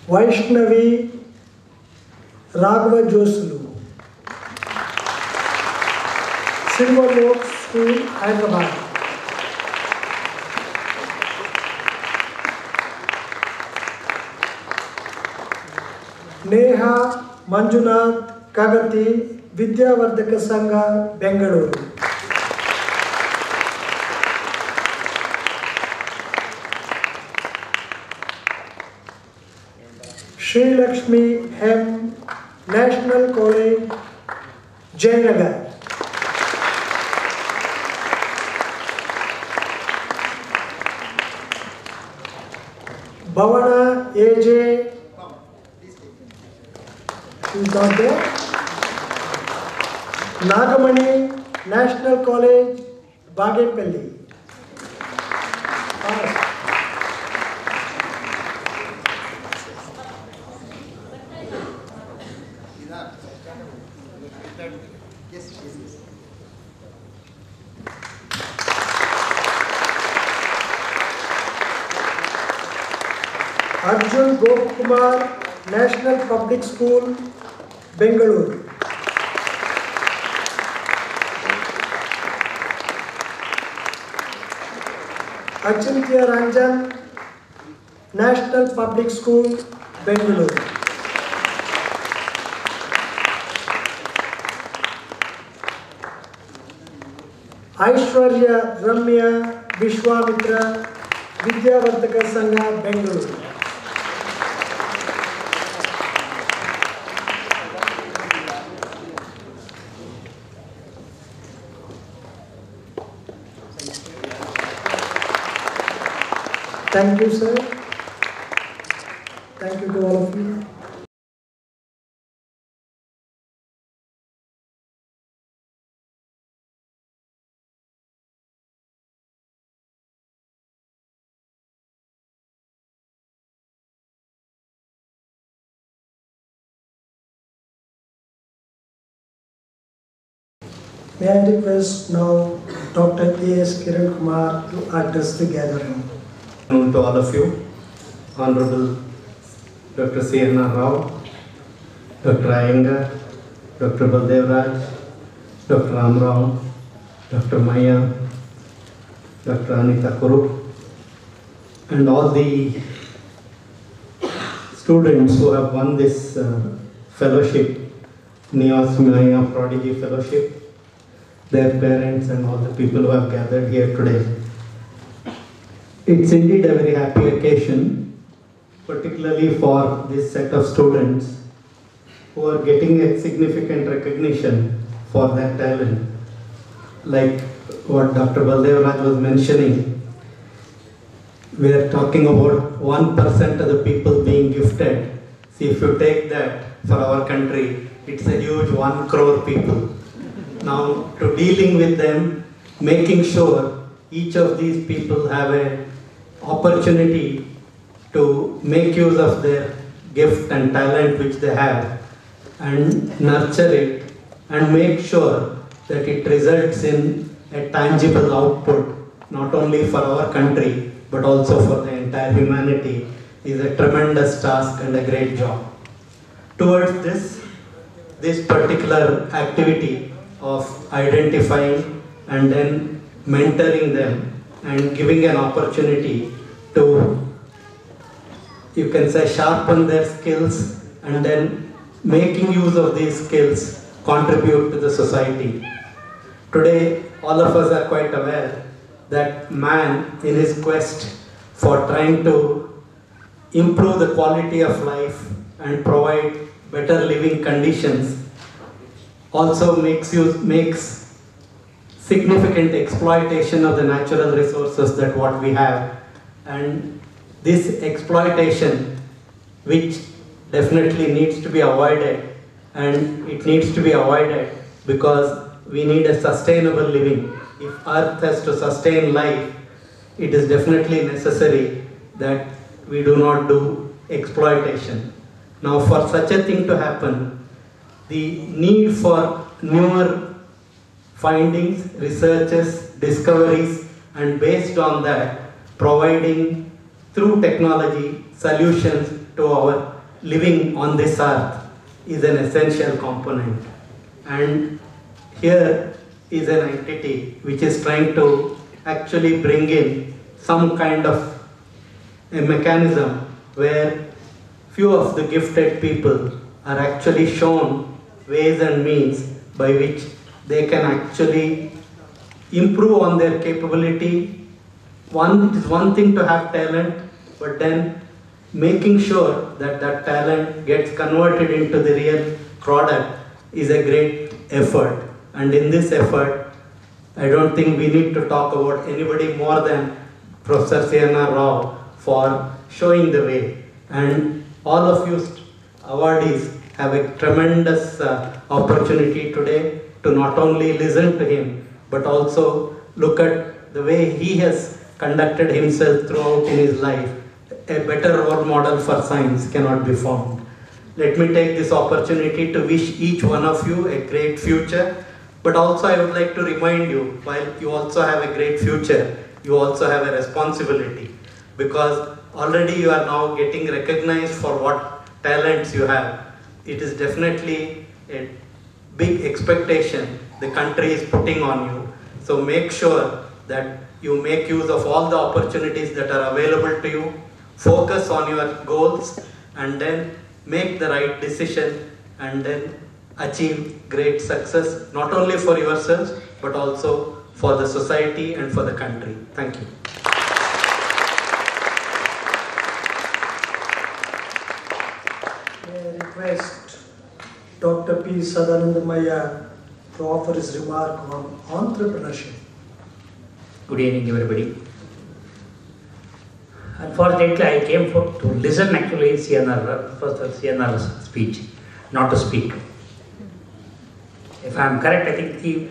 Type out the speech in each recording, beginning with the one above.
Vaishnavi Raghava Josulu, Silver Oak School, Hyderabad. Neha Manjunath Kagati, Vidyavardhaka Sangha, Bengaluru. Sri Lakshmi M, National College, Jayanagar. Bhavana AJ is not there. Nagamani, National College, Bagepalli. Arjun Gopkumar, National Public School, Bengaluru. Achintya Ranjan, National Public School, Bengaluru. Aishwarya Ramya Vishwamitra, Vidyavardhaka Sangha, Bengaluru. Thank you, sir. Thank you to all of you. May I request now Dr. A.S. Kiran Kumar to address the gathering. Good afternoon to all of you. Honorable Dr. C.N.R. Rao, Dr. Iyengar, Dr. Baldev Raj, Dr. Ram Rao, Dr. MaiYa, Dr. Anita Kuru, and all the students who have won this fellowship, NIAS MaiYa Prodigy Fellowship, their parents and all the people who have gathered here today. It's indeed a very happy occasion, particularly for this set of students who are getting a significant recognition for their talent. Like what Dr. Baldev Raj was mentioning, we are talking about 1% of the people being gifted. See, if you take that for our country, it's a huge 1 crore people. Now, to dealing with them, making sure each of these people have an opportunity to make use of their gift and talent which they have and nurture it and make sure that it results in a tangible output, not only for our country but also for the entire humanity, is a tremendous task and a great job. Towards this particular activity of identifying and then mentoring them and giving an opportunity to, you can say, sharpen their skills and then making use of these skills contribute to the society. Today, all of us are quite aware that man, in his quest for trying to improve the quality of life and provide better living conditions, also makes significant exploitation of the natural resources that what we have. And this exploitation, which definitely needs to be avoided, and it needs to be avoided because we need a sustainable living. If Earth has to sustain life, it is definitely necessary that we do not do exploitation. Now, for such a thing to happen, the need for newer findings, researches, discoveries, and based on that, providing through technology solutions to our living on this earth is an essential component. And here is an entity which is trying to actually bring in some kind of a mechanism where few of the gifted people are actually shown ways and means by which they can actually improve on their capability. It is one thing to have talent, but then making sure that that talent gets converted into the real product is a great effort. And in this effort, I don't think we need to talk about anybody more than Professor C.N.R. Rao for showing the way. And all of you awardees have a tremendous opportunity today to not only listen to him, but also look at the way he has conducted himself throughout in his life. A better role model for science cannot be found. Let me take this opportunity to wish each one of you a great future, but also I would like to remind you, while you also have a great future, you also have a responsibility, because already you are now getting recognized for what talents you have. It is definitely a big expectation the country is putting on you. So make sure that you make use of all the opportunities that are available to you, focus on your goals, and then make the right decision, and then achieve great success, not only for yourselves, but also for the society and for the country. Thank you. May I request Dr. P. Sadananda MaiYa to offer his remark on entrepreneurship. Good evening, everybody. Unfortunately, I came to listen actually CNR's speech, not to speak. If I am correct, I think the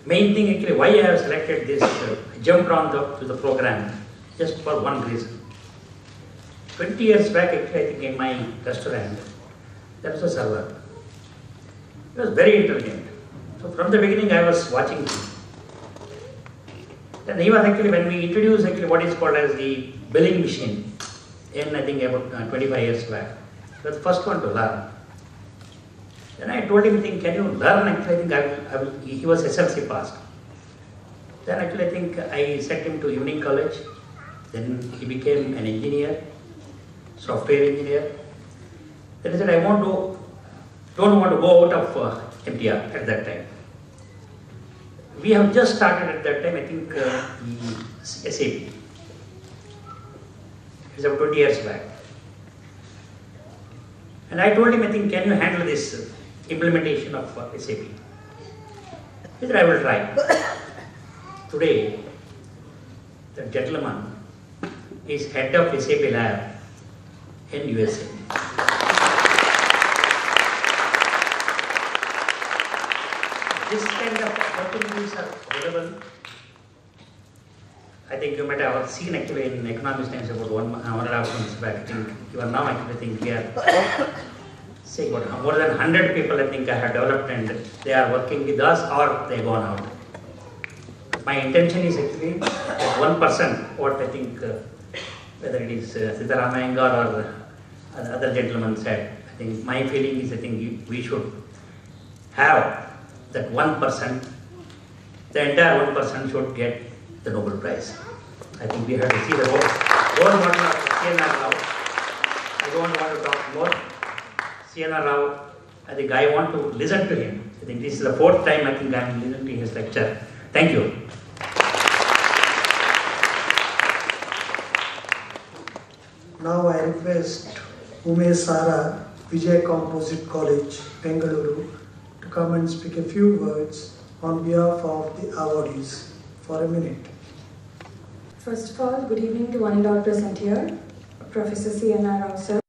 main thing actually why I have selected this, jumped on to the program, just for one reason. 20 years back, actually, I think in my restaurant, there was a server. He was very intelligent. So from the beginning, I was watching him. And he was actually, when we introduced actually what is called as the billing machine, in I think about 25 years back, he was the first one to learn. Then I told him, can you learn? Actually, I will, he was SLC passed. Then actually, I think I sent him to evening college. Then he became an engineer, software engineer. Then he said, don't want to go out of MTR at that time. We have just started at that time, I think, the SAP. It's about 20 years back. And I told him, I think, can you handle this implementation of SAP? He said, I will try. Today, the gentleman is head of SAP lab in USA. This kind of opportunities are available. I think you might have seen actually in Economics Times about one and a half months back. I think you are now actually think we are saying about more than 100 people I think I have developed and they are working with us or they gone out. My intention is actually that 1%, what I think, whether it is Sitaram Iyengar or other gentleman said, I think my feeling is I think we should have that 1%, the entire 1% should get the Nobel Prize. I think we have to see the whole model of C.N.R. Rao. I don't want to talk more. C.N.R. Rao, I think I want to listen to him. I think this is the 4th time I think I am listening to his lecture. Thank you. Now I request Umesh Sara, Vijay Composite College, Bengaluru, to come and speak a few words on behalf of the awardees for a minute. First of all, good evening to one and all present here, Professor C.N.R. Rao sir,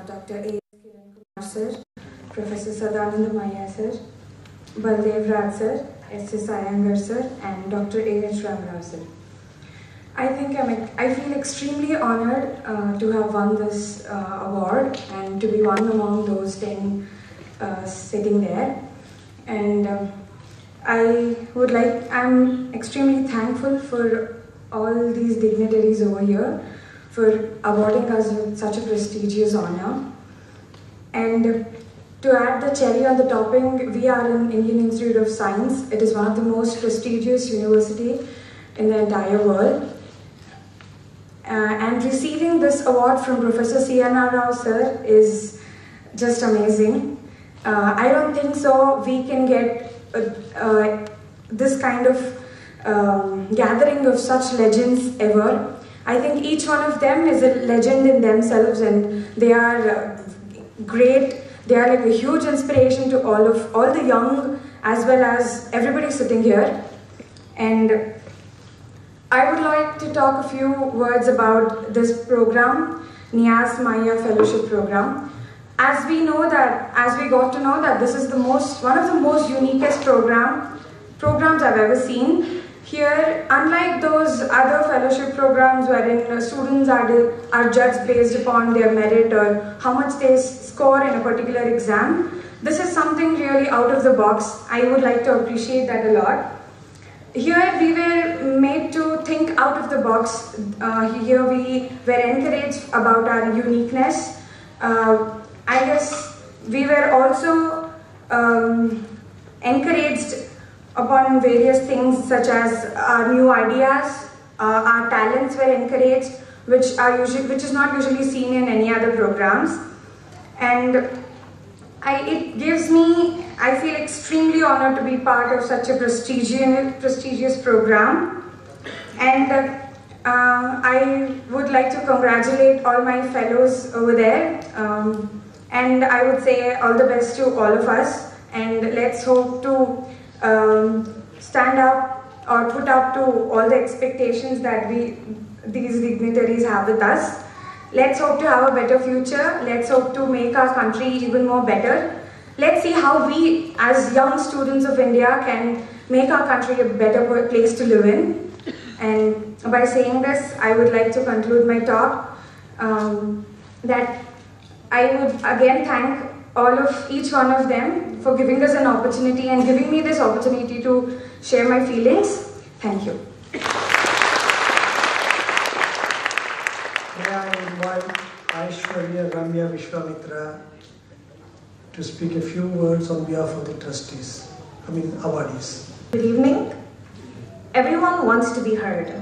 Dr. A. Kiran Kumar sir, Professor Sadananda MaiYa sir, Baldev Raj sir, S.S. Iyengar sir, and Dr. A.H. Rao sir. I feel extremely honored to have won this award and to be one among those 10 sitting there. And I'm extremely thankful for all these dignitaries over here for awarding us with such a prestigious honor. And to add the cherry on the topping, we are in Indian Institute of Science. It is one of the most prestigious universities in the entire world. And receiving this award from Professor C.N.R. Rao sir is just amazing. I don't think so we can get this kind of gathering of such legends ever. I think each one of them is a legend in themselves, and they are great. They are like a huge inspiration to all the young as well as everybody sitting here. And I would like to talk a few words about this program, NIAS MaiYa Fellowship Program. As we got to know that this is one of the most uniquest programs I've ever seen. Here, unlike those other fellowship programs wherein students are judged based upon their merit or how much they score in a particular exam, this is something really out of the box. I would like to appreciate that a lot. Here we were made to think out of the box. Here we were encouraged about our uniqueness. I guess we were also encouraged upon various things such as our new ideas, our talents were encouraged, which is not usually seen in any other programs. And I feel extremely honored to be part of such a prestigious program. And I would like to congratulate all my fellows over there. And I would say all the best to all of us. And let's hope to stand up or put up to all the expectations that these dignitaries have with us. Let's hope to have a better future. Let's hope to make our country even more better. Let's see how we, as young students of India, can make our country a better place to live in. And by saying this, I would like to conclude my talk. That I would again thank each one of them for giving us an opportunity and giving me this opportunity to share my feelings. Thank you. May I invite Aishwarya Ramya Vishwamitra to speak a few words on behalf of the awardees. Good evening. Everyone wants to be heard.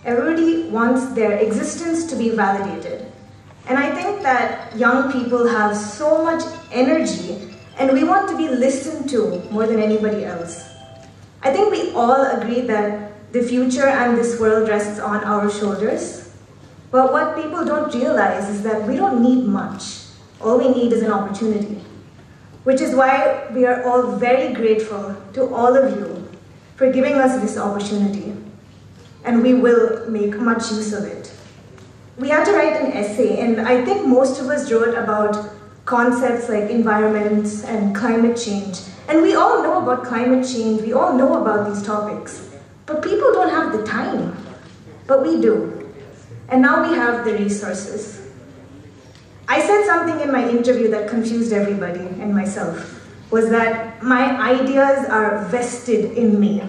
Everybody wants their existence to be validated. And I think that young people have so much energy and we want to be listened to more than anybody else. I think we all agree that the future and this world rests on our shoulders. But what people don't realize is that we don't need much. All we need is an opportunity. Which is why we are all very grateful to all of you for giving us this opportunity. And we will make much use of it. We had to write an essay, and I think most of us wrote about concepts like environment and climate change. And we all know about climate change, we all know about these topics. But people don't have the time. But we do. And now we have the resources. I said something in my interview that confused everybody and myself, was that my ideas are vested in me.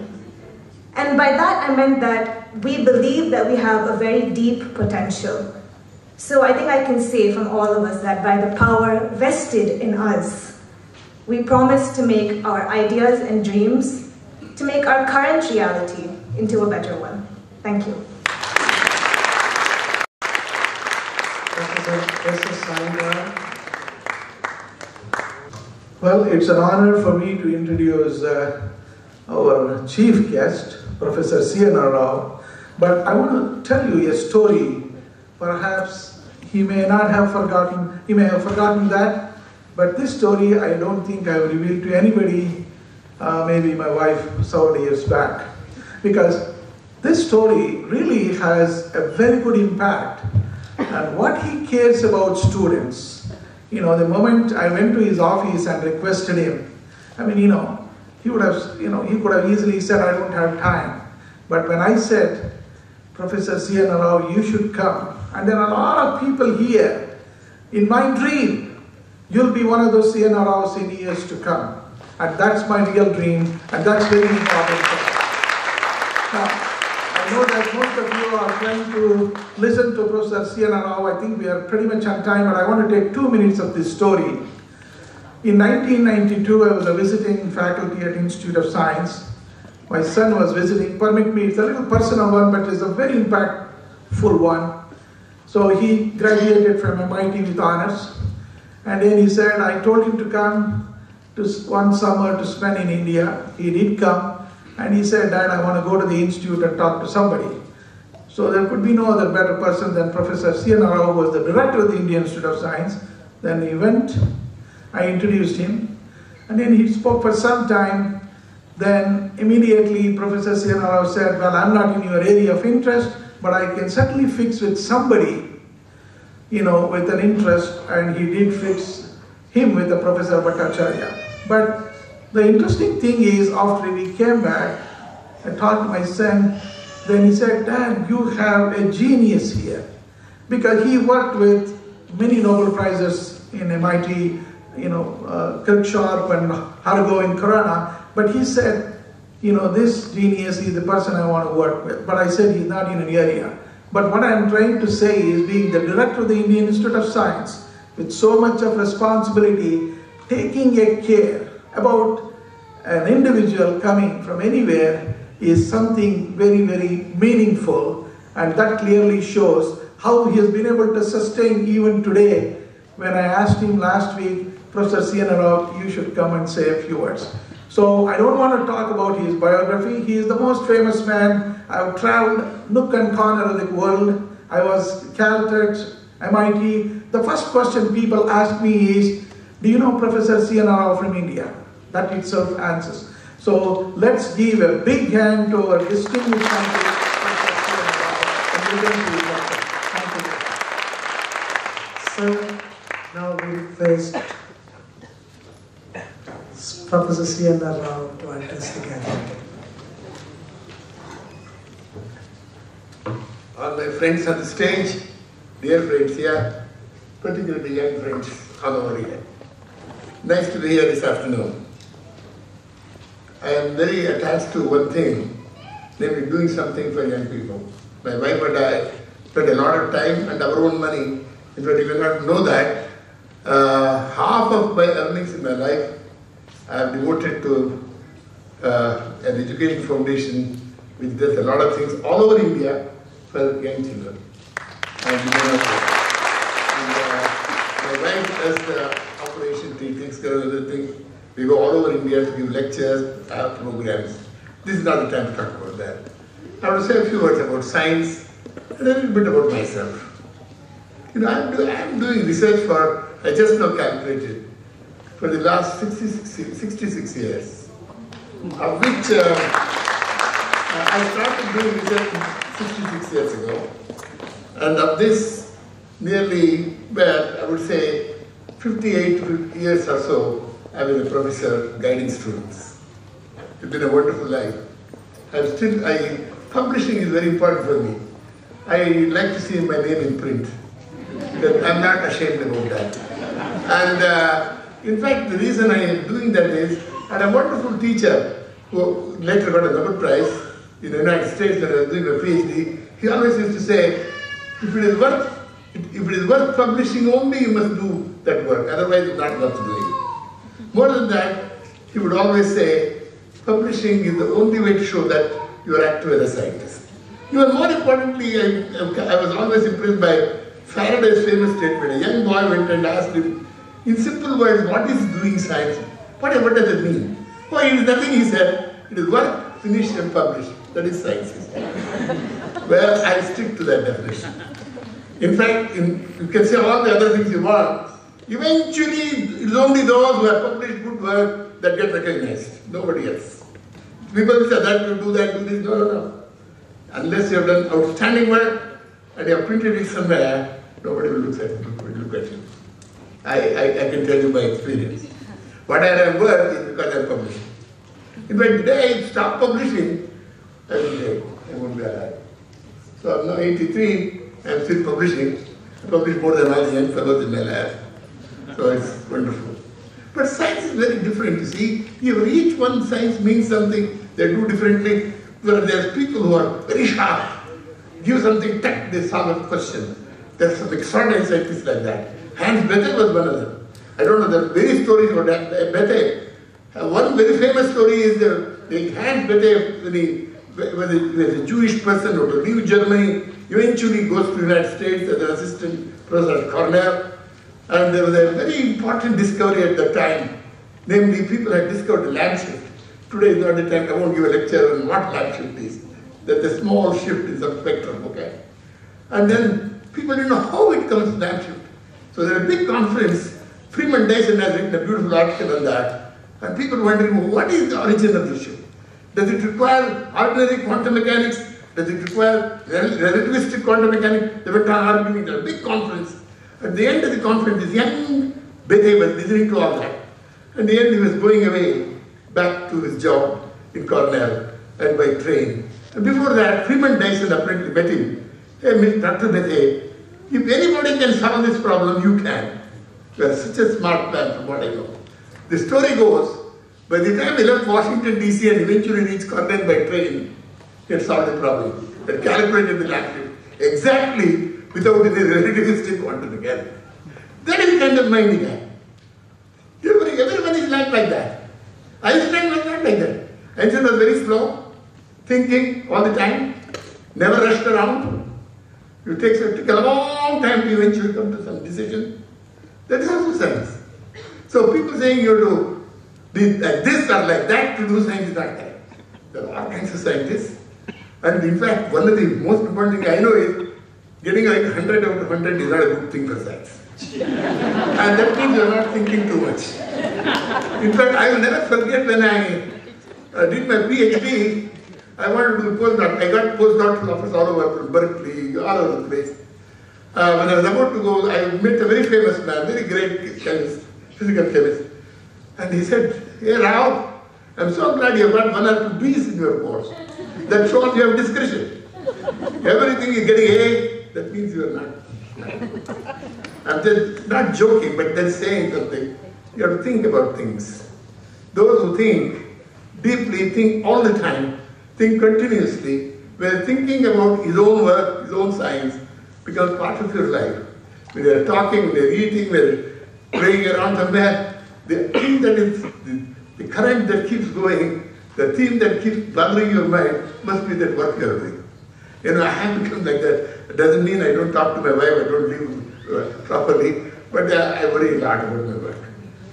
And by that I meant that we believe that we have a very deep potential. So I think I can say from all of us that by the power vested in us, we promise to make our ideas and dreams, to make our current reality into a better one. Thank you. Well, it's an honor for me to introduce our chief guest, Professor C.N.R. Rao. But I want to tell you a story. Perhaps he may have forgotten that, but this story I don't think I revealed to anybody, maybe my wife several years back. Because this story really has a very good impact. And what he cares about students, the moment I went to his office and requested him, he would have, he could have easily said, I don't have time. But when I said, Professor C.N.R. Rao, you should come. And there are a lot of people here. In my dream, you'll be one of those C.N.R. Raos in years to come. And that's my real dream, and that's very important for me. Now, I know that most of you are trying to listen to Professor C.N.R. Rao. I think we are pretty much on time, but I want to take 2 minutes of this story. In 1992, I was a visiting faculty at Institute of Science. My son was visiting. Permit me, it's a little personal one, but it's a very impactful one. So he graduated from MIT with honors. And then he said, I told him to come to one summer to spend in India. He did come. And he said, Dad, I want to go to the institute and talk to somebody. So there could be no other better person than Professor C.N.R. Rao, who was the director of the Indian Institute of Science. Then he went, I introduced him, and then he spoke for some time. Then immediately Professor C.N.R. Rao said, well, I'm not in your area of interest, but I can certainly fix with somebody, with an interest, and he did fix him with the Professor Bhattacharya. But the interesting thing is, after we came back, I talked to my son, then he said, Dad, you have a genius here. Because he worked with many Nobel Prizes in MIT, Kirksharp and Hargo in Corona, but he said, this genius is the person I want to work with. But I said he's not in an area. But what I'm trying to say is, being the director of the Indian Institute of Science, with so much of responsibility, taking a care about an individual coming from anywhere is something very, very meaningful, and that clearly shows how he has been able to sustain even today. When I asked him last week, Professor C.N.R. Rao, you should come and say a few words. So I don't want to talk about his biography. He is the most famous man. I've traveled nook and corner of the world. I was Caltech, MIT. The first question people ask me is, do you know Professor C.N.R. Rao from India? That itself answers. So let's give a big hand to our distinguished scientist, Professor C.N.R. Rao. So now we request Professor C.N.R. Rao to address the gathering. All my friends on the stage, dear friends here, particularly young friends all over here. Nice to be here this afternoon. I am very attached to one thing, namely doing something for young people. My wife and I spent a lot of time and our own money. In fact, you will not know that. Half of my earnings in my life I have devoted to an education foundation which does a lot of things all over India for young children. And my wife does the operation, she takes care of everything. We go all over India to give lectures, have programs. This is not the time to talk about that. I want to say a few words about science and a little bit about myself. I'm doing research for, I just now calculated, for the last 66 years, of which I started doing research 66 years ago. And of this, nearly, I would say 58 years or so, I've been a professor guiding students. It's been a wonderful life. Publishing is very important for me. I like to see my name in print. Because I'm not ashamed about that. And in fact, the reason I am doing that is, I had a wonderful teacher who later got a Nobel Prize in the United States when I was doing a PhD. He always used to say, if it is worth publishing only, you must do that work. Otherwise, it's not worth doing. More than that, he would always say, publishing is the only way to show that you are active as a scientist. Even more importantly, I was always impressed by Faraday's famous statement. A young boy went and asked him, in simple words, what is doing science? What does it mean? Oh, it is nothing, he said. It is work, finish and publish. That is science. Well, I stick to that definition. In fact, you can say all the other things you want. Eventually, it's only those who have published good work that get recognized. Nobody else. People say that, you do that, do this. No. Unless you have done outstanding work and you have printed it somewhere, nobody will look at you. I can tell you by experience. What I am worth is because I am publishing. In fact, today I stop publishing, I will say, I won't be alive. So I'm now 83, I am still publishing. I publish more than all the young fellows in my lab. So it's wonderful. But science is very different, you see. Each one science means something, they do differently. where there are people who are very sharp, give something, they solve a question. There are some extraordinary scientists like that. Hans Bethe was one of them. I don't know, there are many stories about Bethe. One very famous story is the Hans Bethe, when he was a Jewish person who to leave Germany, eventually goes to the United States as an assistant professor at Cornell. And there was a very important discovery at that time. Namely, people had discovered the lamp shift. Today is not the time, I won't give a lecture on what lamp shift is. That's a small shift in some spectrum, okay? And then people didn't know how it comes to lamp shift. So there was a big conference. Freeman Dyson has written a beautiful article on that. And people wondering, well, what is the origin of this shift? Does it require ordinary quantum mechanics? Does it require relativistic quantum mechanics? They were arguing at a big conference. At the end of the conference, this young Bethe was listening to all that. At the end, he was going away back to his job in Cornell and by train. And before that, Freeman Dyson apparently met him. Hey, Dr. Bethe, if anybody can solve this problem, you can. You are such a smart man from what I know. The story goes, by the time he left Washington DC and eventually reached Cornell by train, he had solved the problem. He had calculated the lamp shift exactly without any relativistic quantum mechanics. That is the kind of mind he had. Everyone is like that. Einstein was not like that. Einstein was very slow, thinking all the time, never rushed around. It takes a long time to eventually come to some decision. That is also science. So people saying you have to be like this or like that to do science is not correct. There are all kinds of scientists. And in fact, one of the most important things I know is getting like 100 out of 100 is not a good thing for science. And that means you are not thinking too much. In fact, I will never forget when I did my PhD, I wanted to do postdoc. I got postdoctoral offers all over from Berkeley, all over the place. When I was about to go, I met a very famous man, very great chemist, physical chemist. And he said, hey Rao, I'm so glad you have got 1 or 2 B's in your course. That shows you have discretion. Everything is getting A, that means you are not. I'm just not joking, but then saying something. You have to think about things. Those who think deeply, think all the time, think continuously, where thinking about his own work, his own science, becomes part of your life. When they are talking, when they are eating, when they are playing around somewhere, the thing that is, the current that keeps going, the theme that keeps bothering your mind must be that work you are doing. You know, I have become like that. It doesn't mean I don't talk to my wife, I don't live properly, but I worry a lot about my work.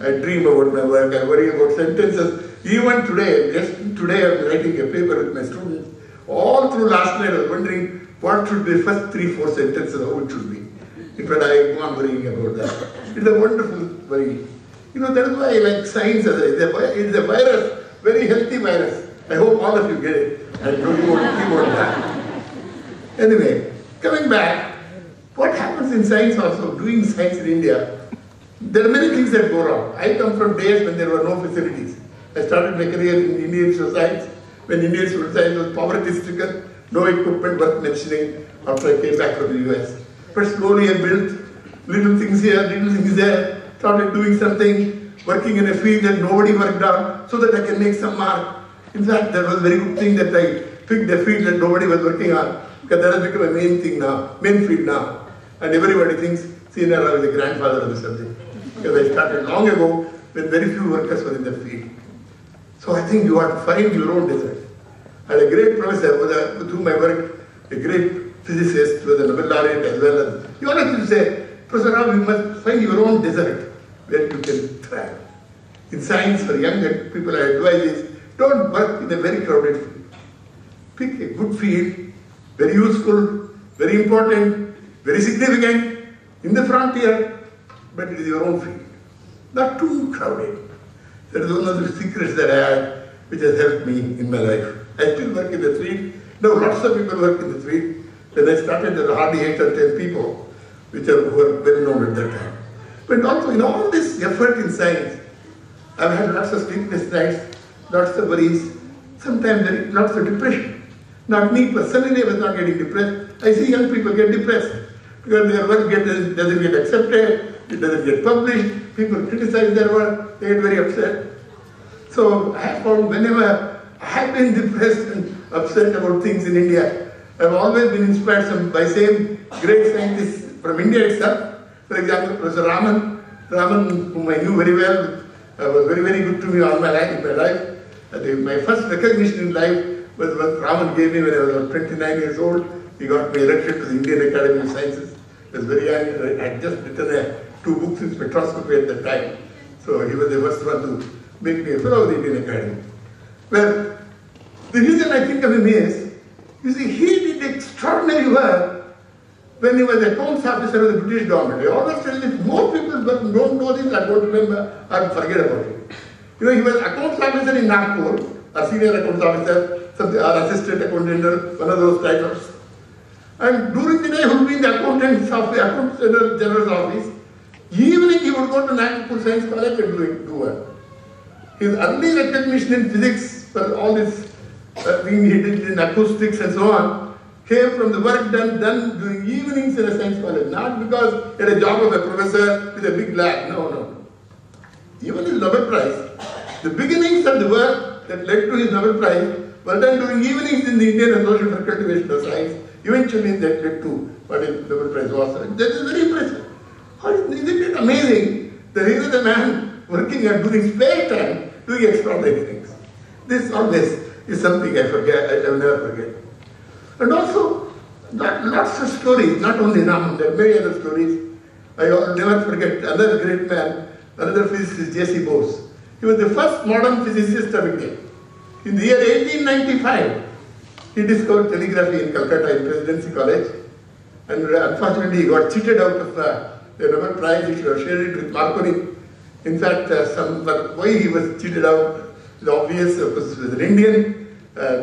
I dream about my work, I worry about sentences. Even today, just today I was writing a paper with my students. All through last night I was wondering what should be the first 3-4 sentences, how it should be. In fact, I go on worrying about that. It's a wonderful worry. You know, that is why I like science. It's a virus, very healthy virus. I hope all of you get it and you won't keep on that. Anyway, coming back, what happens in science also, doing science in India, there are many things that go wrong. I come from days when there were no facilities. I started my career in Indian social science, when Indian social science was poverty-stricken, no equipment worth mentioning after I came back from the US. But slowly I built little things here, little things there, started doing something, working in a field that nobody worked on, so that I can make some mark. In fact, that was a very good thing that I picked a field that nobody was working on, because that has become a main thing now, main field now. And everybody thinks C.N.R. Rao is the grandfather of the subject. Because I started long ago when very few workers were in the field. So I think you have to find your own desert. I had a great professor with whom I worked, a great physicist, was a Nobel laureate as well as. You always to say, Professor Rao, you must find your own desert where you can thrive. In science, for younger people, I advise is, don't work in a very crowded field. Pick a good field, very useful, very important, very significant, in the frontier, but it is your own field. Not too crowded. That is one of the secrets that I had, which has helped me in my life. I still work in the field. No, lots of people work in the field. When I started, there were hardly 8 or 10 people, who were well known at that time. But also, in all this effort in science, I've had lots of sleepless nights, lots of worries, sometimes lots of depression. Not me personally, I was not getting depressed. I see young people get depressed because their work doesn't get accepted, it doesn't get published, people criticize their work, they get very upset. So I have found whenever I have been depressed and upset about things in India. I've always been inspired by same great scientists from India itself. For example, Professor Raman, whom I knew very well, was very, very good to me all my life. My first recognition in life was what Raman gave me when I was about 29 years old. He got me elected to the Indian Academy of Sciences. I was very young. I had just written 2 books in spectroscopy at that time. So he was the first one to make me a fellow of the Indian Academy. Well, the reason I think of him is, you see, he did extraordinary work when he was accounts officer of the British government. I always tell this, more people don't know this, I don't remember, or forget about it. You know, he was accounts officer in Nagpur, or senior accounts officer, or assistant accountant, or one of those titles. And during the day, he would be in the accountant's office, accountant general's office. Evening, he would go to Nagpur Science College and do work. His early recognition in physics for all this thing he did in acoustics and so on came from the work done during evenings in a science college. Not because he had a job of a professor with a big lab. No. Even his Nobel Prize, the beginnings of the work that led to his Nobel Prize were done during evenings in the Indian Association for Cultivation of Science. Eventually that led to what his Nobel Prize was. That is very impressive. Isn't it amazing that he was a man working and during spare time doing extraordinary things. This always is something I will never forget. And also, lots of stories, not only Raman, there are many other stories. I will never forget another great man, another physicist, J.C. Bose. He was the first modern physicist of India. In the year 1895, he discovered telegraphy in Calcutta in Presidency College. And unfortunately, he got cheated out of the Nobel Prize. He should have shared it with Marconi. In fact, why he was cheated out is obvious, because he was an Indian.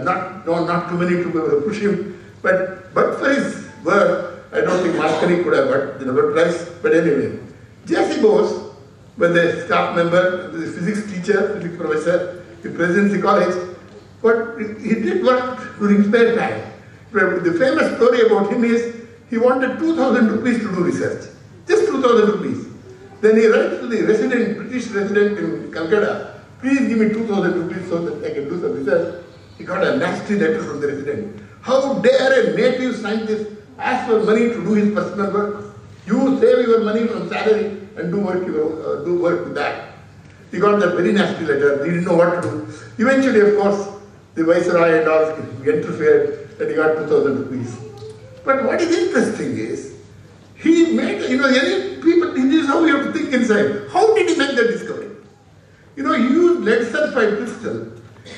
Not too many to push him. But for his work, I don't think Marconi could have got the Nobel Prize. But anyway, J.C. Bose was a staff member, the physics teacher, physics professor in Presidency College. But he did work during spare time. But the famous story about him is he wanted 2,000 rupees to do research. Just 2,000 rupees. Then he writes to the British resident in Calcutta, please give me 2,000 rupees so that I can do some research. He got a nasty letter from the resident. How dare a native scientist ask for money to do his personal work? You save your money from salary and do work with that. He got that very nasty letter. He didn't know what to do. Eventually, of course, the viceroy and all interfered and he got 2,000 rupees. But what is interesting is, he made, any people, this is how you have to think inside. How did he make that discovery? He used lead sulfide crystal.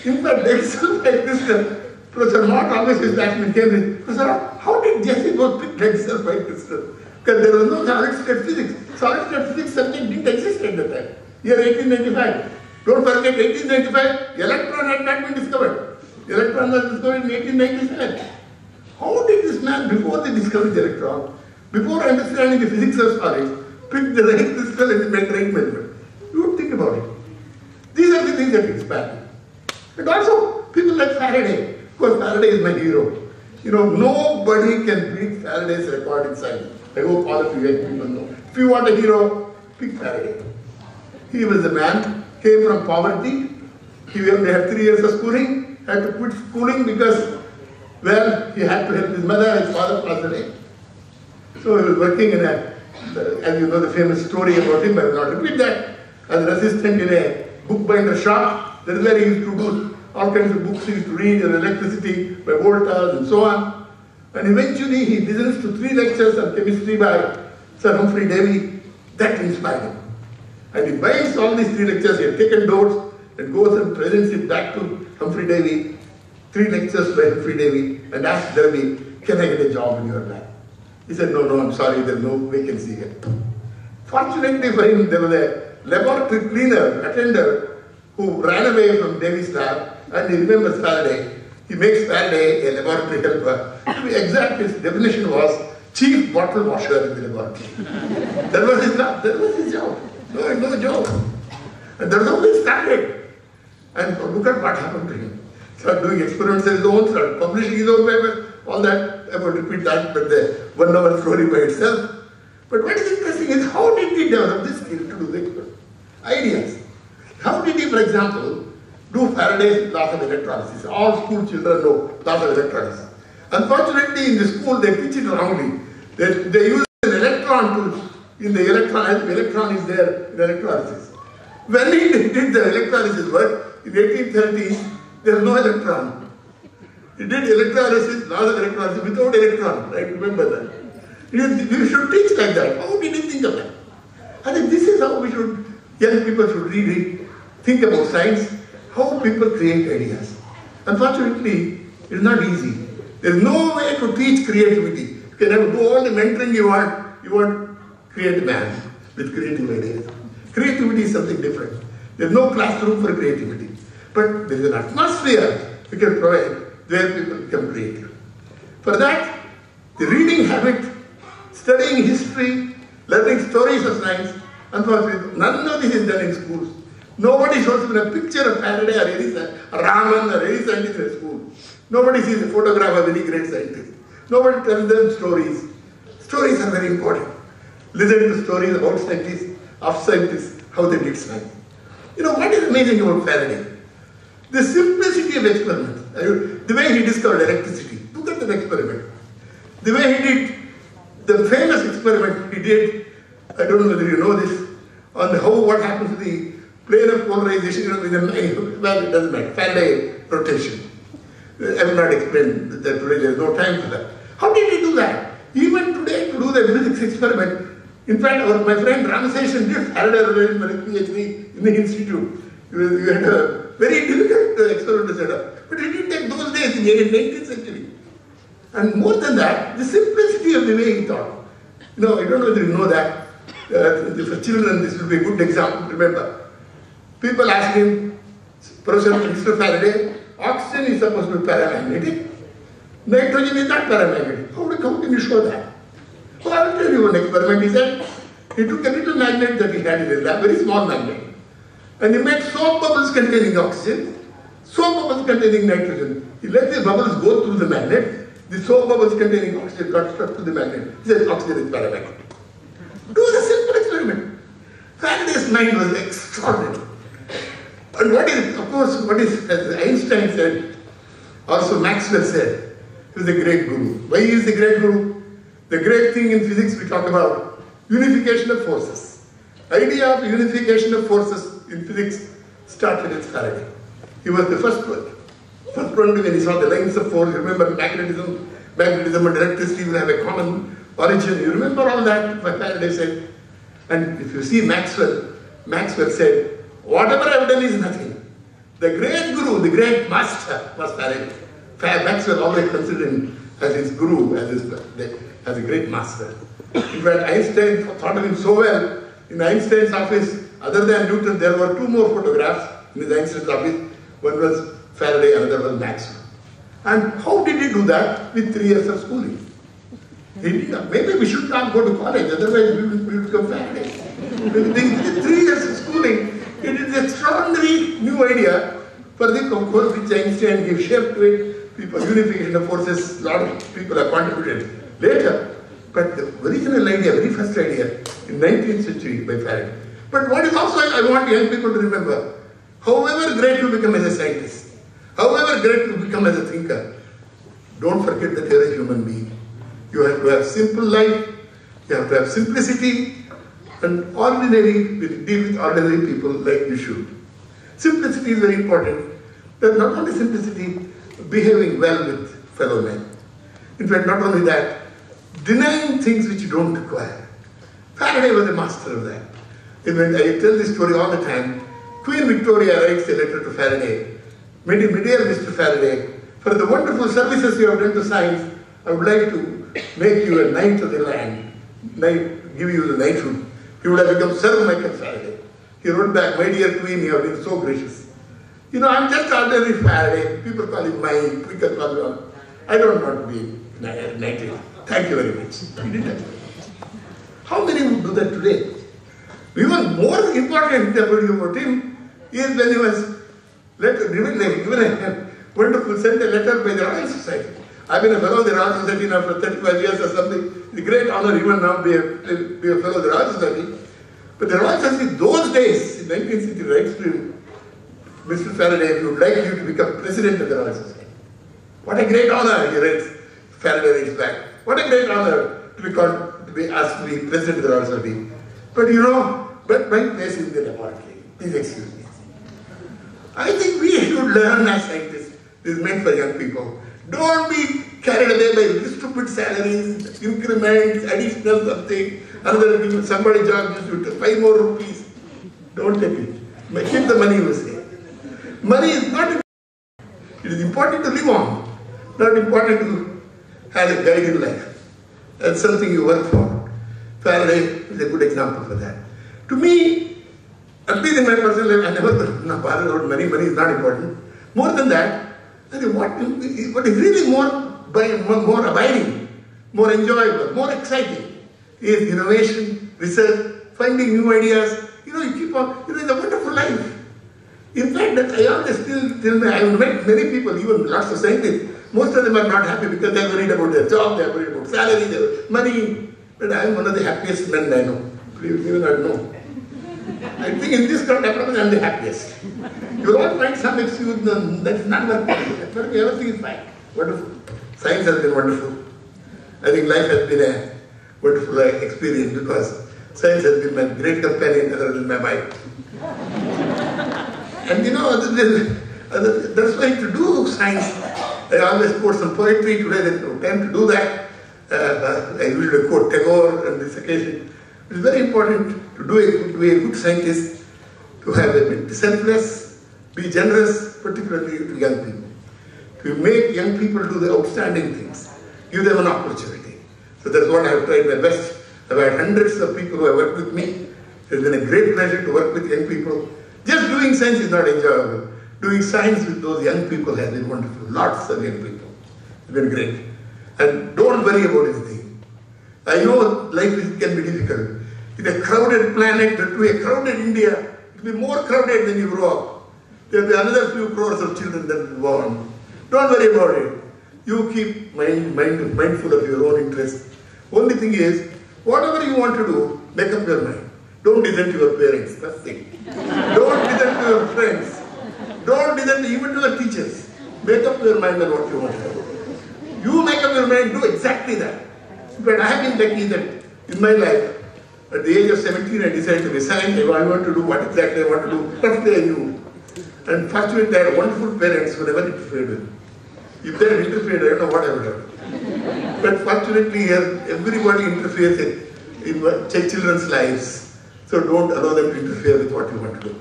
In fact, lead sulfide crystal, Professor Mott always used to ask me in Cambridge, Professor, how did J.C. Bose pick lead sulfide crystal? Because there was no solid-state physics. Solid-state physics subject didn't exist at the time. Year 1895. Don't forget, 1895, electron had not been discovered. Electron was discovered in 1897. How did this man, before they discovered the electron, before understanding the physics of solids, pick the right crystal and make right measurement? You would think about it. These are the things that inspire me. And also, people like Faraday. Of course, Faraday is my hero. Nobody can beat Faraday's record in science. I hope all of you people know. If you want a hero, pick Faraday. He was a man, came from poverty. He only had 3 years of schooling, had to quit schooling because, well, he had to help his mother, his father passed away. So he was working in as you know the famous story about him, I will not repeat that, as an assistant in a bookbinder shop. That is where he used to do all kinds of books he used to read on electricity by Voltas and so on. And eventually he listens to 3 lectures on chemistry by Sir Humphrey Davy. That inspired him. And he buys all these 3 lectures, he had taken notes and goes and presents it back to Humphrey Davy. 3 lectures by Humphrey Davy and asks Davy, can I get a job in your lab? He said, no, I'm sorry, there's no vacancy here. Fortunately for him, there was a laboratory cleaner, attender, who ran away from Davy's lab, and he remembers Faraday. He makes Faraday a laboratory helper. To be exact, his definition was chief bottle washer in the laboratory. That was his job. That was his job. No job. And that's how he started. And look at what happened to him. Started doing experiments of his own, started publishing his own papers, all that. I won't repeat that, but the 1 hour story by itself. But what is interesting is, how did he develop this skill to do the experiment? Ideas. How did he, for example, do Faraday's laws of electrolysis. All school children know laws of electrolysis. Unfortunately, in the school they teach it wrongly. They use an electron in the electron, as the electron is there in electrolysis. When he did the electrolysis work in 1830s, there was no electron. He did electrolysis, laws of electrolysis without electron, right? Remember that. You should teach like that. How did he think of that? I think this is how young people should really think about science, how people create ideas. Unfortunately, it is not easy. There is no way to teach creativity. You can do all the mentoring you want. You want create a man with creative ideas. Creativity is something different. There is no classroom for creativity. But there is an atmosphere we can provide where people become creative. For that, the reading habit, studying history, learning stories of science, unfortunately, none of this is done in schools. Nobody shows them a picture of Faraday or Raman or any scientist in a school. Nobody sees a photograph of any great scientist. Nobody tells them stories. Stories are very important. Listen to stories about scientists, of scientists, how they did science. You know, what is amazing about Faraday? The simplicity of experiment. The way he discovered electricity. Look at that experiment. The way he did the famous experiment he did, I don't know whether you know this, on what happens to the plane of polarization, well, it doesn't matter, Faraday rotation. I will not explain that today, there is no time for that. How did he do that? Even today, to do the physics experiment, in fact, my friend Ramseshan did Faraday rotation for his PhD in the institute. You had a very difficult experiment to set up. But it didn't take those days in the 19th century. And more than that, the simplicity of the way he thought. You know, I don't know whether you know that. For children, this will be a good example to remember. People ask him, Professor Mr. Faraday, oxygen is supposed to be paramagnetic. Nitrogen is not paramagnetic. How can you show that? Well, I will tell you one experiment. He said, he took a little magnet that he had in his lab, very small magnet, and he made soap bubbles containing oxygen, soap bubbles containing nitrogen. He let the bubbles go through the magnet. The soap bubbles containing oxygen got stuck to the magnet. He said oxygen is paramagnetic. Do the simple experiment. Faraday's mind was extraordinary. And as Einstein said, also Maxwell said, he was a great guru. Why is he a great guru? The great thing in physics we talk about, unification of forces. Idea of unification of forces in physics started with Faraday. He was the first one. First one when he saw the lines of force. Remember magnetism and electricity will have a common origin. You remember all that, what Faraday said? And if you see Maxwell said, whatever I've done is nothing. The great guru, the great master was Faraday. Maxwell always considered him as his guru, as a great master. In fact, Einstein thought of him so well. In Einstein's office, other than Newton, there were two more photographs in Einstein's office. One was Faraday, another was Maxwell. And how did he do that? With 3 years of schooling. He did not. Maybe we should not go to college, otherwise we will become Faraday. With 3 years of schooling, it is an extraordinary new idea for the course which Einstein gave shape to it. People, unification of forces, a lot of people have contributed later. But the original idea, very first idea, in 19th century by Faraday. But what is also, I want young people to remember, however great you become as a scientist, however great you become as a thinker, don't forget that you are a human being. You have to have simple life, you have to have simplicity, and ordinary, deal with ordinary people like you should. Simplicity is very important. But not only simplicity, behaving well with fellow men. In fact, not only that, denying things which you don't require. Faraday was a master of that. I tell this story all the time. Queen Victoria writes a letter to Faraday. My dear Mr. Faraday, for the wonderful services you have done to science, I would like to make you a knight of the land, give you the knighthood. He would have become Sir Michael Faraday. He wrote back, my dear Queen, you have been so gracious. You know, I'm just ordinary Faraday. People call him Mike, people call him. I don't want to be knighted. Thank you very much. He did that. How many would do that today? Even more important about him is when he was given a wonderful, sent a letter by the Royal Society. I've been a fellow of the Royal Society now for 35 years or something. It's a great honor even now to be a fellow of the Royal Society. But the Royal Society, those days, in 19th century, writes to him, Mr. Faraday, we would like you to become president of the Royal Society. What a great honor, he writes, Faraday writes back. What a great honor to be called, to be asked to be president of the Royal Society. But you know, but my place is in the laboratory. Please excuse me. I think we should learn as scientists. This is meant for young people. Don't be carried away by stupid salaries, increments, additional something. Another somebody job gives you 5 more rupees. Don't take it. Keep the money, you say. Money is not important. It is important to live on, not important to have a guide in life. That's something you work for. Faraday is a good example for that. To me, at least in my personal life, I never bothered about money. Money is not important. More than that, what is really more abiding, more enjoyable, more exciting is innovation, research, finding new ideas. You keep on, it's a wonderful life. In fact, I always tell I have met many people, even lots of scientists. Most of them are not happy because they are worried about their job, they are worried about salary, their money. But I am one of the happiest men I know. You do not know. I think in this context, I am the happiest. You will all find some excuse, that is not working. But everything is fine. Wonderful. Science has been wonderful. I think life has been a wonderful experience because science has been my great companion other than my wife. And that's why to do science, I always quote some poetry. Today there's no time to do that. I usually quote Tagore on this occasion. It's very important to be a good scientist, to have be selfless, be generous, particularly to young people. To make young people do the outstanding things, give them an opportunity. So that's what I have tried my best. I've had hundreds of people who have worked with me. It's been a great pleasure to work with young people. Just doing science is not enjoyable. Doing science with those young people has been wonderful. Lots of young people. It's been great. And don't worry about anything. I know life can be difficult. In a crowded planet, to a crowded India, it will be more crowded when you grow up. There will be another few crores of children that will be born. Don't worry about it. You keep mindful of your own interests. Only thing is, whatever you want to do, make up your mind. Don't listen to your parents, that's the thing. Don't listen to your friends. Don't listen to even to your teachers. Make up your mind on what you want to do. You make up your mind, do exactly that. But I have been lucky that in my life, at the age of 17, I decided to be scientist. I want to do what exactly I want to do. Perfectly I knew. And fortunately, I had wonderful parents who never interfered with me. If they had interfered, I don't know what I would have done. But fortunately, everybody interferes in children's lives. So don't allow them to interfere with what you want to do.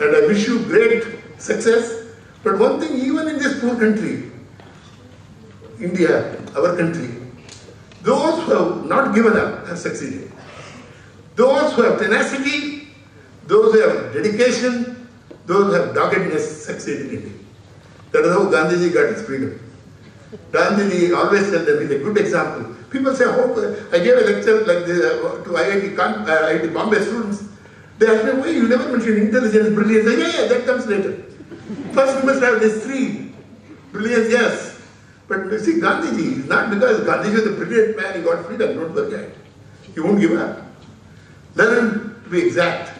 And I wish you great success. But one thing, even in this poor country, India, our country, those who have not given up have succeeded. Those who have tenacity, those who have dedication, those who have doggedness succeed in India. That is how Gandhiji got his freedom. Gandhiji always said that he's a good example. People say, oh, I gave a lecture like this, to IIT Bombay students. They asked me, why you never mentioned intelligence, brilliance? I say, yeah, that comes later. First we must have these three. Brilliance, yes. But you see, Gandhiji is not because Gandhiji was a brilliant man, he got freedom, don't forget. He won't give up. Learn to be exact.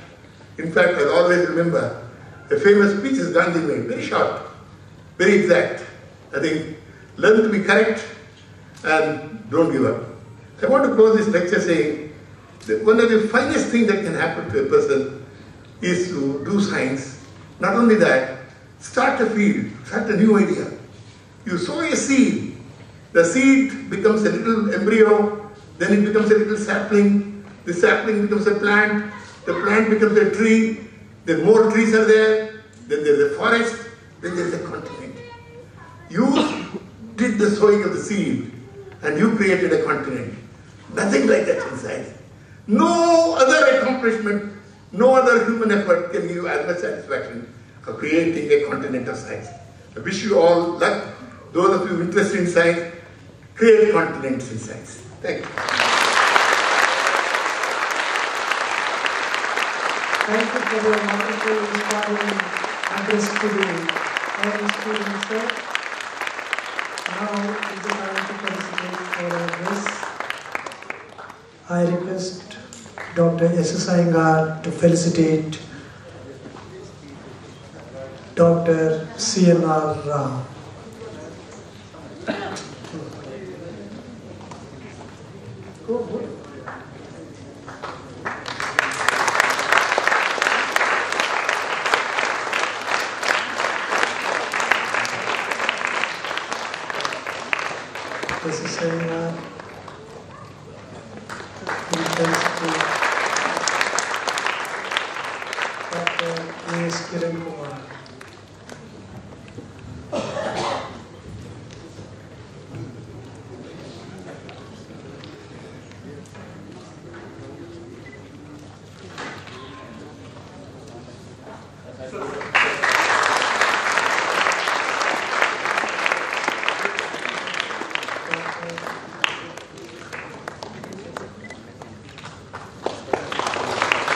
In fact, I always remember the famous speeches Gandhi made, very short, very exact. I think, learn to be correct and don't give up. I want to close this lecture saying that one of the finest things that can happen to a person is to do science. Not only that, start a field, start a new idea. You sow a seed, the seed becomes a little embryo, then it becomes a little sapling, the sapling becomes a plant, the plant becomes a tree, then more trees are there, then there's a forest, then there's a continent. You did the sowing of the seed and you created a continent. Nothing like that in science. No other accomplishment, no other human effort can give you as much satisfaction of creating a continent of science. I wish you all luck. Those of you interested in science, create continents in science. Thank you. Thank you for your wonderful, inspiring address to the all students, sir. Now is the time to participate for our guests. I request Dr. S. S. Iyengar to felicitate Dr. CNR Rao. This is CNR. Dr. Kiran Kumar.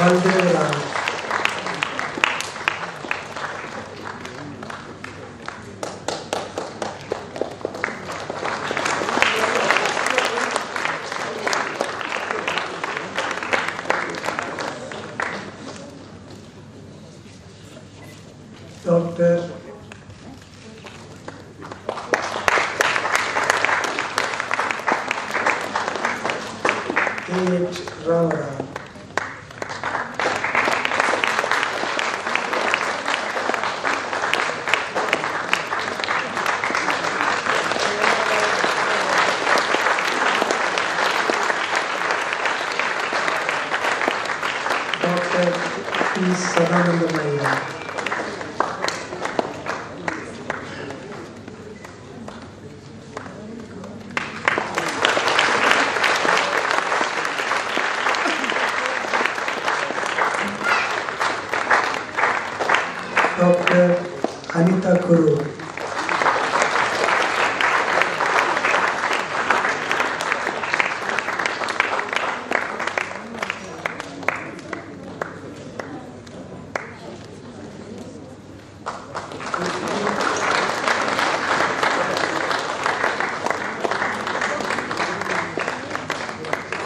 Baldev Raj. Dr. H. Ramaram. Dr. P. MaiYa. Dr. Anita Kuru.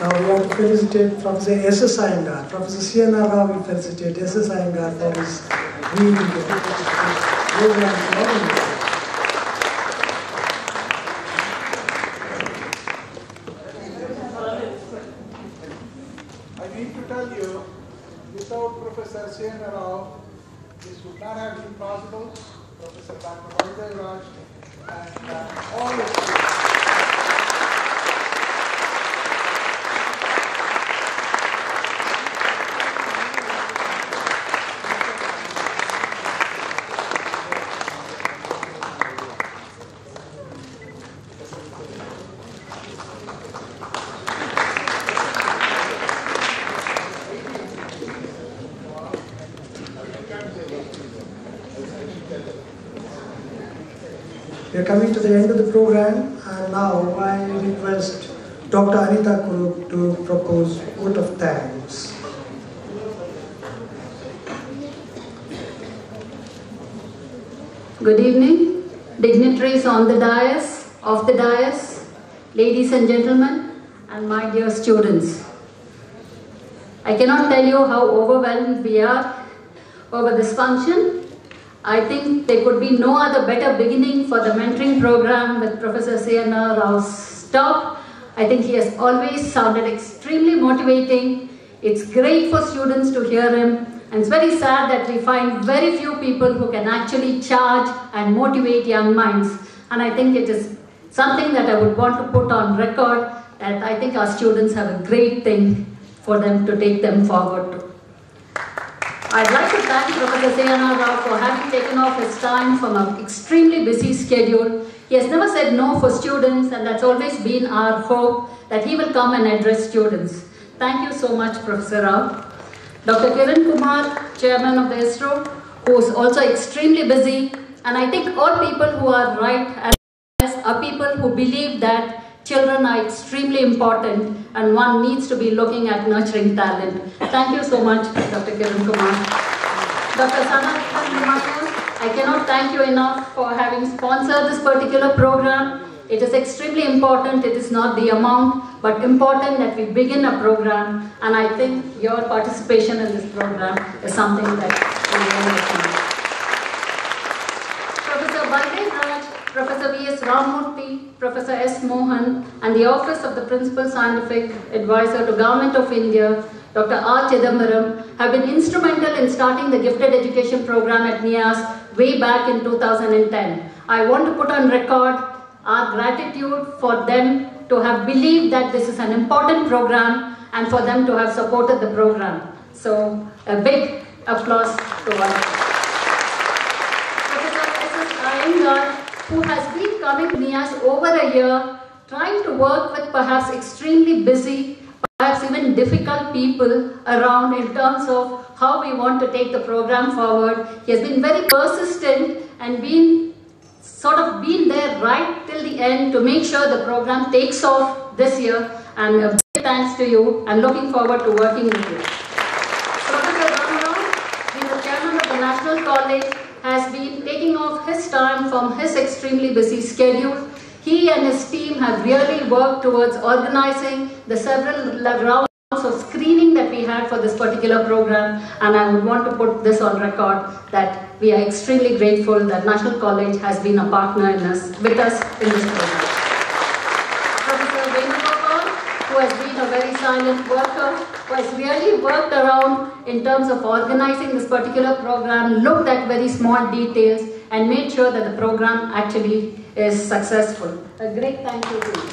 Now we want to felicitate Professor S.S. Iyengar. Professor CNR Rao will felicitate S.S. Iyengar for his leading the program. I need to tell you, without Professor CNR Rao, this would not have been possible. Professor Dr. Baldev Raj and all of you. We are coming to the end of the program, and now I request Dr. Anita Kuru to propose vote of thanks. Good evening, dignitaries on the dais, off the dais, ladies and gentlemen, and my dear students. I cannot tell you how overwhelmed we are over this function. I think there could be no other better beginning for the mentoring program with Professor CNR Rao's talk. I think he has always sounded extremely motivating. It's great for students to hear him, and it's very sad that we find very few people who can actually charge and motivate young minds. And I think it is something that I would want to put on record, that I think our students have a great thing for them to take them forward to. I'd like to thank Professor CNR Rao for having taken off his time from an extremely busy schedule. He has never said no for students, and that's always been our hope, that he will come and address students. Thank you so much, Professor Rao. Dr. Kiran Kumar, Chairman of the ISRO, who is also extremely busy, and I think all people who are right are people who believe that children are extremely important and one needs to be looking at nurturing talent. Thank you so much, Dr. Kiran Kumar. Dr. Sana, I cannot thank you enough for having sponsored this particular program. It is extremely important. It is not the amount, but important that we begin a program, and I think your participation in this program is something that we really appreciate. Baldev Raj, Professor V.S. Ramurthy, Professor S. Mohan, and the Office of the Principal Scientific Advisor to Government of India, Dr. R. Chidambaram, have been instrumental in starting the gifted education program at NIAS way back in 2010. I want to put on record our gratitude for them to have believed that this is an important program and for them to have supported the program. So, a big applause to all. Professor S.S. Iyengar, who has been coming to NIAS over a year, trying to work with perhaps extremely busy, perhaps even difficult people around in terms of how we want to take the program forward. He has been very persistent and been there right till the end to make sure the program takes off this year, and a big thanks to you. I'm looking forward to working with you. Professor Ramarao, being the chairman of the National College, has been taking off his time from his extremely busy schedule. He and his team have really worked towards organizing the several rounds of screening that we had for this particular program, and I would want to put this on record that we are extremely grateful that National College has been a partner with us in this program. Professor Venugopal, who has been a very silent worker, who has really worked around in terms of organizing this particular program, looked at very small details and made sure that the program actually is successful. A great thank you to you.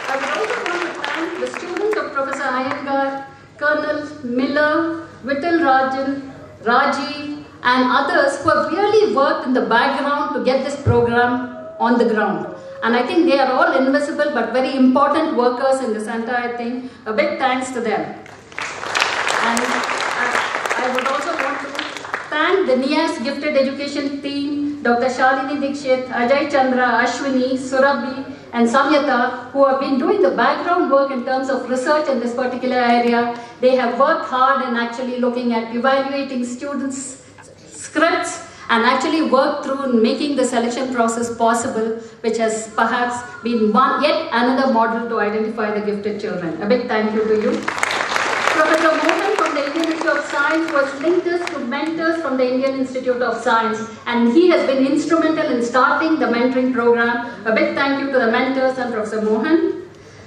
I would also want to thank the students of Professor Iyengar, Colonel Miller, Vittal Rajan, Rajiv, and others who have really worked in the background to get this program on the ground. And I think they are all invisible but very important workers in this entire thing. A big thanks to them. And I would also want to thank the NIAS Gifted Education team, Dr. Shalini Dikshit, Ajay Chandra, Ashwini, Surabhi, and Samyata, who have been doing the background work in terms of research in this particular area. They have worked hard in actually looking at evaluating students' scripts and actually worked through in making the selection process possible, which has perhaps been yet another model to identify the gifted children. A big thank you to you. Professor Mohan from the Indian Institute of Science was linked us to mentors from the Indian Institute of Science, and he has been instrumental in starting the mentoring program. A big thank you to the mentors and Professor Mohan.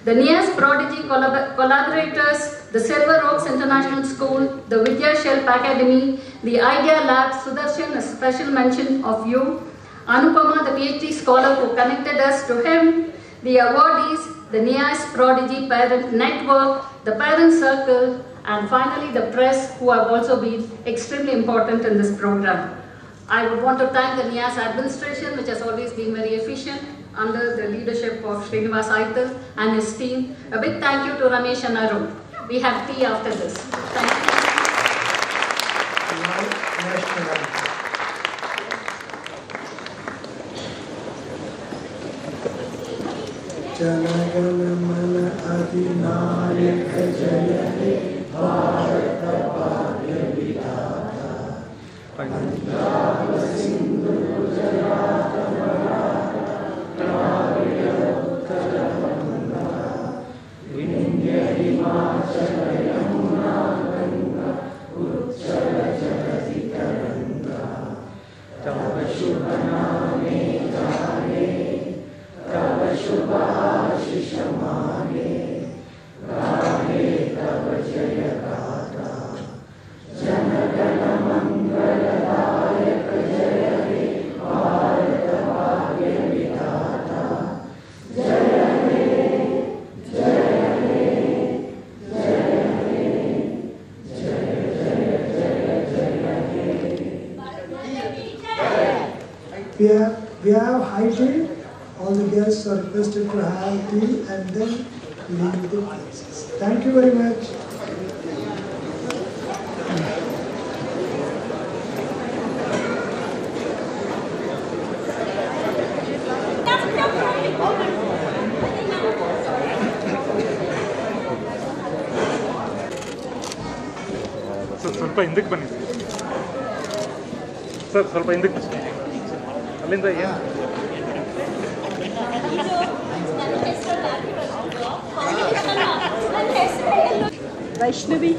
The NIAS Prodigy collaborators, the Silver Oaks International School, the Vidya Shelf Academy, the Idea Lab, Sudarshan, a special mention of you, Anupama, the PhD scholar who connected us to him, the awardees, the NIAS Prodigy Parent Network, the Parent Circle, and finally the press, who have also been extremely important in this program. I would want to thank the NIAS administration, which has always been very efficient under the leadership of Srinivas Aital and his team. A big thank you to Ramesh and Arun. We have tea after this. Thank you. Janagana Mana Adinayaka Jaya Bharata Bhagya Vidhata Punjab Sindhu Gujarat Maratha Draviya Uttara Banga Vindhya Himachal Yamuna Ganga Uchala Jagati Taranga Tava Shubha Name Jane Tava Shubha Ashishamane Radhe Tava Jaya Gata Janagana Mangala Dayaka Jaya He Bharata Bhagya Vidhata Jaya He Jaya He Jaya He Jaya Jaya Jaya Jaya. We have high tea. All the guests are requested to have tea and then leave the places. Thank you very much. ಸ್ವಲ್ಪ ಹಿಂದಕ್ಕೆ ಬನ್ನಿ sir, ಸ್ವಲ್ಪ ಹಿಂದಕ್ಕೆ ಅಲ್ಲಿಂದ ಏನು Vaishnavi.